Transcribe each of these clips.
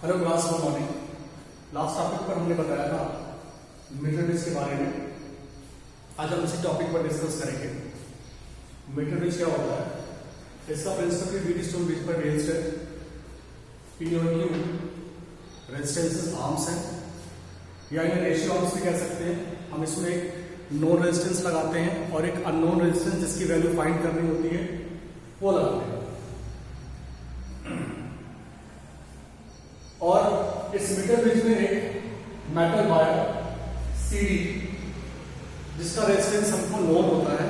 Hello class, good morning. Last topic पर हमने बताया था मीटर ब्रिज के बारे में। आज हम इसी टॉपिक पर डिस्कस करेंगे। मीटर ब्रिज क्या होता है, इसका प्रिंसिपल भी व्हीटस्टोन ब्रिज पर बेस्ड है। पी और क्यू रेजिस्टेंसेस आर्म्स हैं, या इन्हें रेशियो आर्म्स भी कह सकते हैं। हम इसमें एक नोन रेजिस्टेंस लगाते हैं और एक अननोन रेजिस्टेंस जिसकी वैल्यू फाइंड करनी होती है वो लगाते हैं। और इस मीटर ब्रिज में एक मेटल वायर सीडी जिसका रेजिस्टेंस हमको नोन होता है,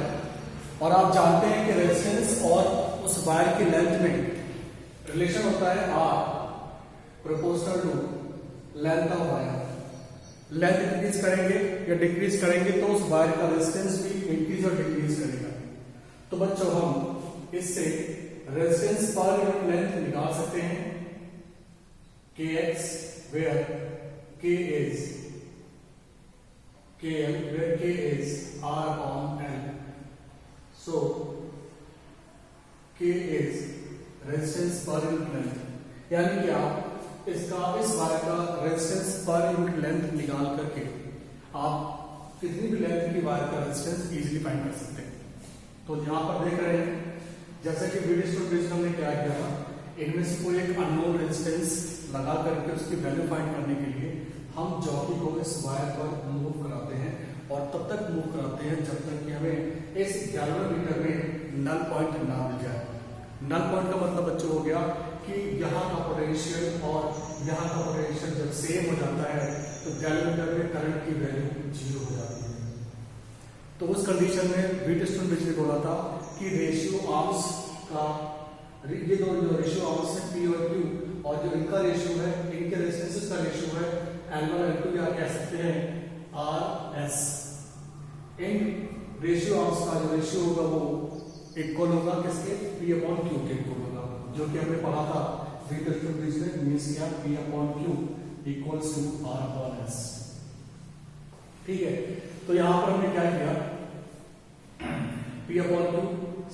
और आप जानते हैं कि रेजिस्टेंस और उस वायर की लेंथ में रिलेशन होता है R proportional to length of wire. Length increase करेंगे या डिक्रीज करेंगे तो उस वायर का रेजिस्टेंस भी इंक्रीज और डिक्रीज करेगा। तो बच्चों, हम इससे रेजिस्टेंस पर यूनिट लेंथ निकाल सकते हैं kx where k is kl where k is r on l. So k is resistance per unit length, यानी कि आप इस वायर का रेजिस्टेंस पर यूनिट लेंथ निकाल करके आप कितनी भी लेंथ की वायर का रेजिस्टेंस इजीली फाइंड कर सकते हैं। तो यहां पर देख रहे हैं जैसे कि व्हीटस्टोन ब्रिज हमने क्या किया था, इनमें से कोई एक अननोन रेजिस्टेंस लगा करके उसकी वैल्यू फाइंड करने के लिए हम जॉकी को इस वायर पर मूव कराते हैं, और तब तक मूव कराते हैं जब तक कि हमें इस गैल्वेनोमीटर में नल पॉइंट ना मिल जाए। नल पॉइंट का मतलब बच्चों हो गया कि यहाँ का पोटेंशियल और यहाँ का पोटेंशियल जब सेम हो जाता है तो गैल्वेनोमीटर में करंट की वैल्यू 0 हो जाती है। तो उस कंडीशन में व्हीटस्टोन ब्रिज ने बोला था कि रेशियो आर्म्स का, ये दो जो रेशियो आर्म्स है पी और क्यू, और जो इनका रेशियो है, इनके रेजिस्टेंसेस का रेशियो है L1 L2, या कह सकते हैं RS। इन रेशियो आर्म्स का जो रेशियो होगा वो इक्वल होगा किसके, P अपॉन Q के इक्वल होगा, जो कि हमने पढ़ा था व्हीटस्टोन ब्रिज में। मींस क्या, P upon Q equals to R upon S। ठीक है, तो यहां पर हमने क्या किया, P upon Q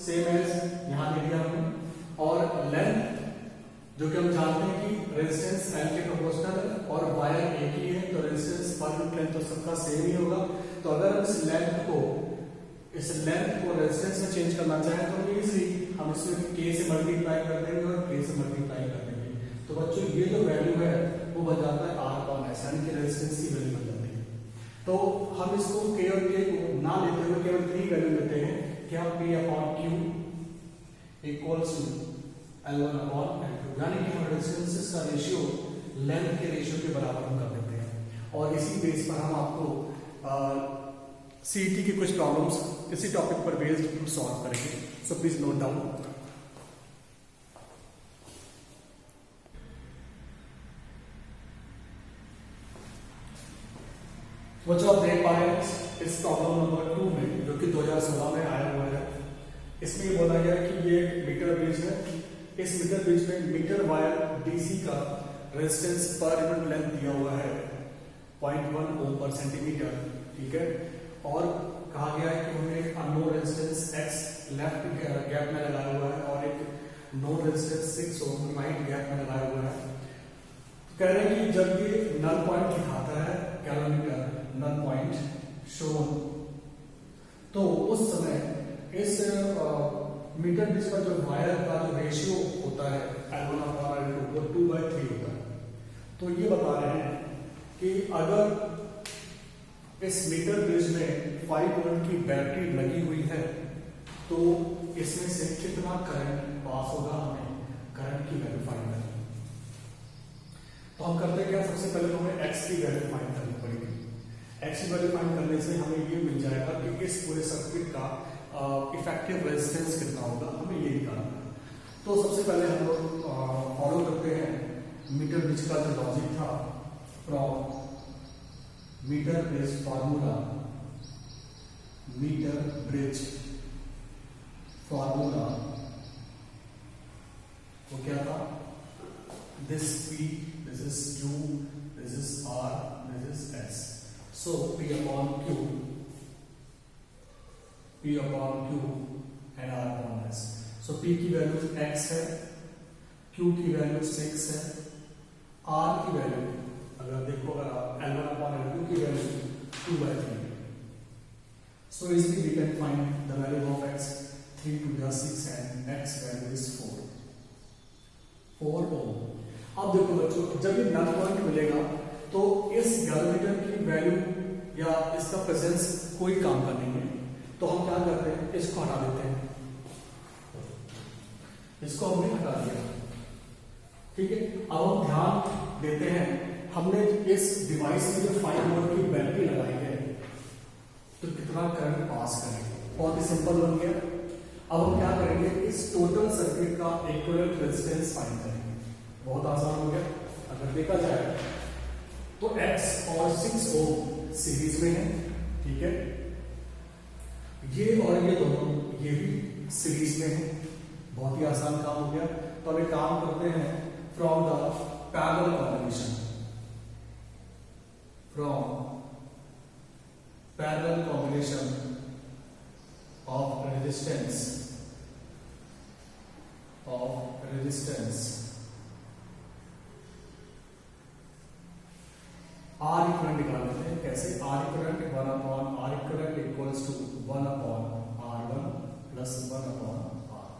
same as यहां दे दिया हमने, और लेंथ जो कि हम जानते हैं कि रेजिस्टेंस L के प्रोपोर्शनल है और वायर एक ही है, तो रेजिस्टेंस पर यूनिट लेंथ तो सबका सेम ही होगा। तो अगर हम इस लेंथ को रेजिस्टेंस में चेंज करना चाहें तो इजीली हम इसमें k से मल्टीप्लाई कर देंगे और k से मल्टीप्लाई कर देंगे। तो बच्चों, ये जो वैल्यू है वो बन जाता है R अपॉन S, यानी कि रेजिस्टेंस की वैल्यू बन जाती है। तो हम इसको k और k को ना लेते हुए केवल 3 वैल्यू लेते हैं, क्या, P upon Q equals to L1 upon L2, यानी कि हम रेजिस्टेंसेस का रेशियो लेंथ के रेशियो के बराबर हम कर देते हैं। और इसी बेस पर हम आपको सीईटी की कुछ प्रॉब्लम्स इसी टॉपिक पर बेस्ड हम सॉल्व करेंगे। So please note down. बच्चों, आप देख पा रहे हैं इस प्रॉब्लम नंबर 2 में, जो कि 2016 में आया हुआ है, इसमें ये बोला गया कि ये एक मीटर ब्रिज है। इस मीटर ब्रिज में मीटर वायर डीसी का रेजिस्टेंस पर यूनिट लेंथ दिया हुआ है 0.1 ओम पर सेंटीमीटर। ठीक है, और कहा गया है कि हमने एक unknown resistance x left gap में लगाया हुआ है और एक नोन रेजिस्टेंस 6 ओम राइट गैप में लगाया हुआ है। कह रहे हैं कि जब ये नल पॉइंट दिखाता है गैल्वेनोमीटर, नल पॉइंट शोन, तो उस समय इस मीटर ब्रिज पर जो वायर का जो रेशियो होता है L1 अपॉन L2 वो 2/3 होता है। तो ये बता रहे हैं कि अगर इस मीटर ब्रिज में 5 वोल्ट की बैटरी लगी हुई है तो इसमें से कितना करंट पास होगा, हमें करंट की वैल्यू फाइंड करनी है। तो हम करते क्या, सबसे पहले तो हमें x की वैल्यू फाइंड करनी पड़ेगी। x की वैल्यू फाइंड करने से हमें ये मिल जाएगा कि इस पूरे सर्किट का इफेक्टिव रेजिस्टेंस कितना होगा, हमें ये निकालना है। तो सबसे पहले हम लोग फॉलो करते हैं मीटर ब्रिज का जो लॉजिक था, from metre bridge formula. Metre bridge formula वो क्या था, this P, this is Q, this is R, this is S। So P upon Q, P upon Q and R upon S। So P की value x है, Q की value 6 है are की value अगर देखो, अगर आप L1 अपॉन L2 की value 2/3, so easily we can find the value of x, 3 to the 6 and x value is 4 ohm. अब देखो बच्चों, जब ये नल पॉइंट मिलेगा तो इस गैलोमीटर की वैल्यू या इसका प्रेजेंस कोई काम का नहीं है, तो हम क्या करते हैं, इसको हटा देते हैं, इसको हमने हटा दिया, ठीक है। अब हम ध्यान देते हैं, हमने इस डिवाइस में जो 5 वोल्ट की बैटरी लगाई है तो कितना करंट पास करेंगे, बहुत ही सिंपल बन गया। अब हम क्या करेंगे, इस टोटल सर्किट का इक्विवेलेंट रेजिस्टेंस फाइंड करेंगे, बहुत आसान हो गया। अगर देखा जाए तो X और 6 ओम सीरीज में है, ठीक है, ये और ये दोनों ये भी सीरीज में है, बहुत ही आसान काम हो गया। तो अब एक काम करते हैं, from the parallel combination, from parallel combination of resistance R equivalent निकाल लेते हैं। कैसे? R equivalent 1 upon R equivalent equals to 1 upon R1 plus 1 upon R,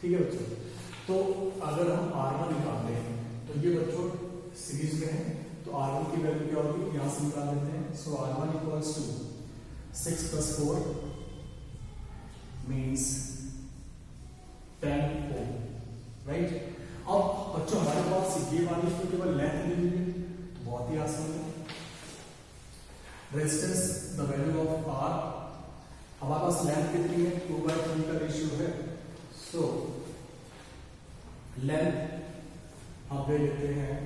ठीक है बच्चों। तो अगर हम R1 निकालते हैं तो ये बच्चों सीरीज में है, तो R1 की वैल्यू क्या होगी, यहां से निकाल लेते हैं। So R1 equals to 6 plus 4 means 10 ohm, right. अब बच्चों हमारे पास ये वाली तो केवल लेंथ दी हुई है, तो बहुत ही आसान है। Resistance the value of R, हमारे पास लेंथ कितनी है, 2/3 का रेशियो है। सो लेंथ हम ले लेते हैं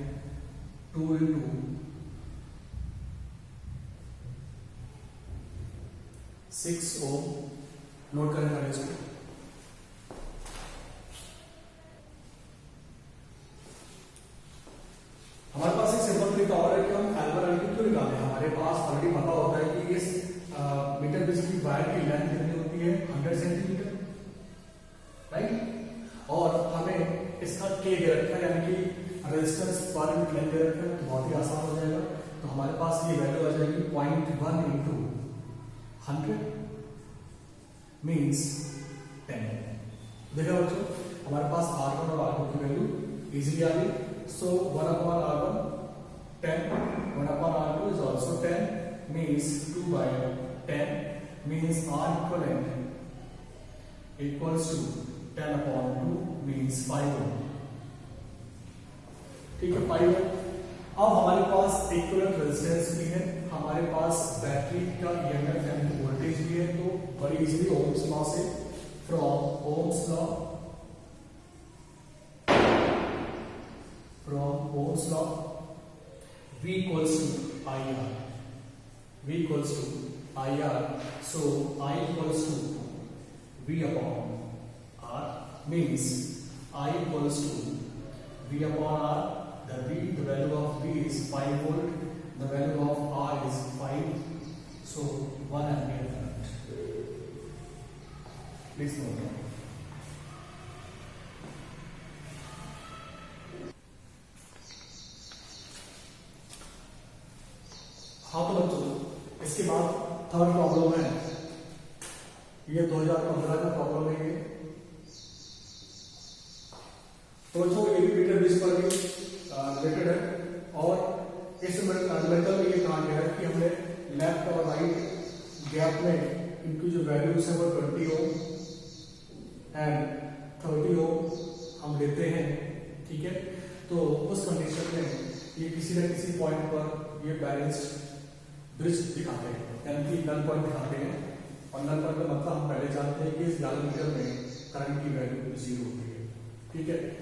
2 into 6 ओम, नोट करें पहले इसको। हमारे पास एक सिंपल तरीका और है कि हम L1 L2 क्यों निकालें, हमारे पास ऑलरेडी पता होता है कि इस मीटर बिजली वायर की लेंथ कितनी होती है, 100 सेंटीमीटर, राइट। और हमें इसका K दे रखा है, यानी कि रेजिस्टेंस पर यूनिट लेंथ दे रखा है, तो बहुत ही आसान हो जाएगा। तो हमारे पास ये वैल्यू आ जाएगी 0.1 into 100 मीन्स 10। देखा बच्चों, हमारे पास R1 और R2 की वैल्यू इजीली आ गई। So 1 upon R1 10, 1 upon R2 is also 10, means 2/10 means R equivalent equals to 10 upon 2 means 5 ohm, ठीक है, 5 ohm। अब हमारे पास इक्विवेलेंट रेजिस्टेंस भी है, हमारे पास बैटरी का EMF यानी वोल्टेज भी है, तो बड़ी इजीली ओम्स लॉ से, from Ohm's law V equals to IR, V equals to IR, so I equals to V upon R means I equals to V upon R, the value of V is 5 volt, the value of R is 5, so 1 ampere current, please note that। हाँ तो बच्चों, इसके बाद third problem है, ये 2015 का problem है ये। तो बच्चों ये भी मीटर बेस पर रिलेटेड है, और इस मेथड में ये कहा गया है कि हमने लेफ्ट और राइट गैप में इनकी जो वैल्यूज है वो 20 ओम एंड 30 ओम हम लेते हैं, ठीक है। तो उस कंडीशन में ये किसी न किसी पॉइंट पर ये बैलेंस्ड ब्रिज दिखाते हैं, यानी कि नल पॉइंट दिखाते हैं, और नल पॉइंट का मतलब हम पहले जानते हैं कि इस गैलोमीटर में करंट की वैल्यू 0 होती है, ठीक है।